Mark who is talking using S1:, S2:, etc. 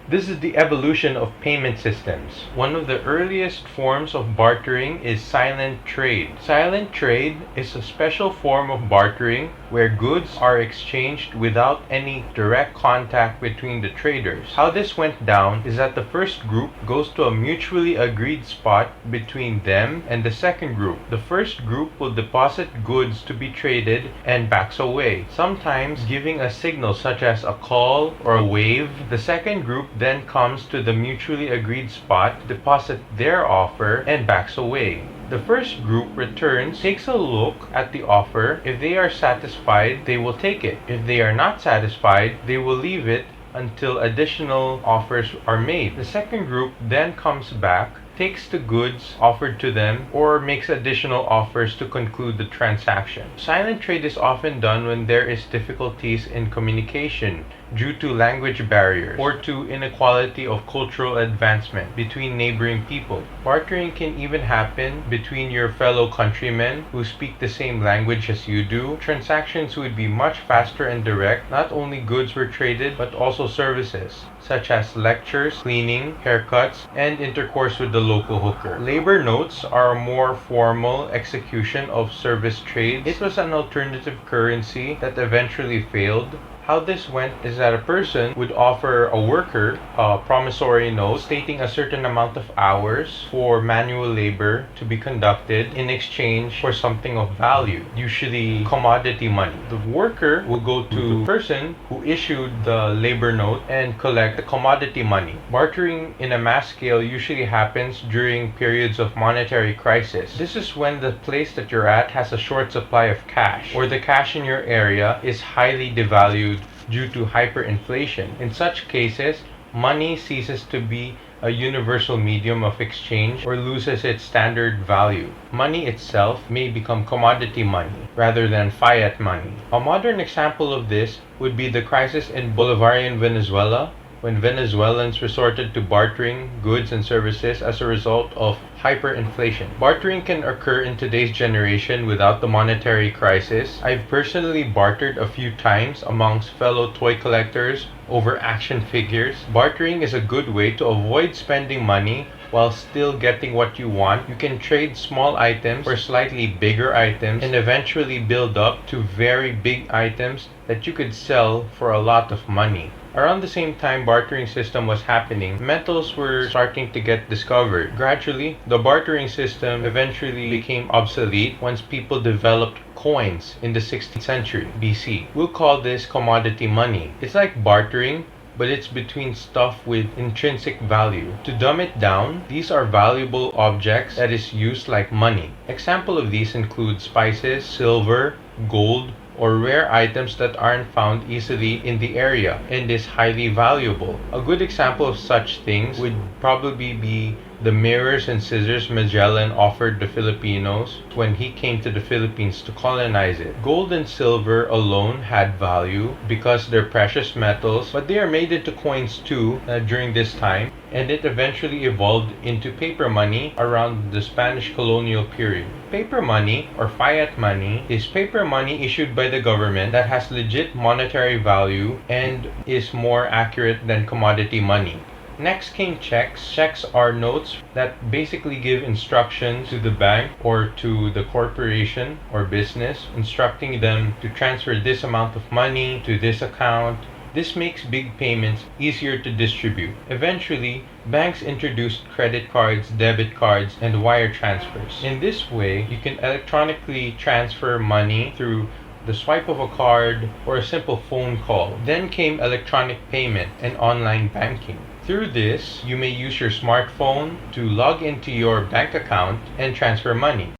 S1: This is the evolution of payment systems. One of the earliest forms of bartering is silent trade. Silent trade is a special form of bartering where goods are exchanged without any direct contact between the traders. How this went down is that the first group goes to a mutually agreed spot between them and the second group. The first group will deposit goods to be traded and backs away, sometimes giving a signal such as a call or a wave. The second group then comes to the mutually agreed spot, deposit their offer, and backs away. The first group returns, takes a look at the offer. If they are satisfied, they will take it. If they are not satisfied, they will leave it until additional offers are made. The second group then comes back, takes the goods offered to them, or makes additional offers to conclude the transaction. Silent trade is often done when there is difficulties in communication due to language barriers or to inequality of cultural advancement between neighboring people. Bartering can even happen between your fellow countrymen who speak the same language as you do. Transactions would be much faster and direct. Not only goods were traded, but also services, such as lectures, cleaning, haircuts, and intercourse with the local hooker. Labor notes are a more formal execution of service trade. It was an alternative currency that eventually failed. How this went is that a person would offer a worker a promissory note stating a certain amount of hours for manual labor to be conducted in exchange for something of value, usually commodity money. The worker will go to the person who issued the labor note and collect the commodity money. Bartering in a mass scale usually happens during periods of monetary crisis. This is when the place that you're at has a short supply of cash, or the cash in your area is highly devalued due to hyperinflation. In such cases, money ceases to be a universal medium of exchange or loses its standard value. Money itself may become commodity money rather than fiat money. A modern example of this would be the crisis in Bolivarian Venezuela, when Venezuelans resorted to bartering goods and services as a result of hyperinflation. Bartering can occur in today's generation without the monetary crisis. I've personally bartered a few times amongst fellow toy collectors over action figures. Bartering is a good way to avoid spending money while still getting what you want. You can trade small items for slightly bigger items and eventually build up to very big items that you could sell for a lot of money. Around the same time bartering system was happening, metals were starting to get discovered. Gradually, the bartering system eventually became obsolete once people developed coins in the 16th century BC. We'll call this commodity money. It's like bartering, but it's between stuff with intrinsic value. To dumb it down, these are valuable objects that is used like money. Example of these include spices, silver, gold, or rare items that aren't found easily in the area and is highly valuable. A good example of such things would probably be the mirrors and scissors Magellan offered the Filipinos when he came to the Philippines to colonize it. Gold and silver alone had value because they're precious metals, but they are made into coins too during this time, and it eventually evolved into paper money around the Spanish colonial period. Paper money, or fiat money, is paper money issued by the government that has legit monetary value and is more accurate than commodity money. Next came checks. Checks are notes that basically give instructions to the bank or to the corporation or business, instructing them to transfer this amount of money to this account. This makes big payments easier to distribute. Eventually, banks introduced credit cards, debit cards, and wire transfers. In this way, you can electronically transfer money through the swipe of a card or a simple phone call. Then came electronic payment and online banking. Through this, you may use your smartphone to log into your bank account and transfer money.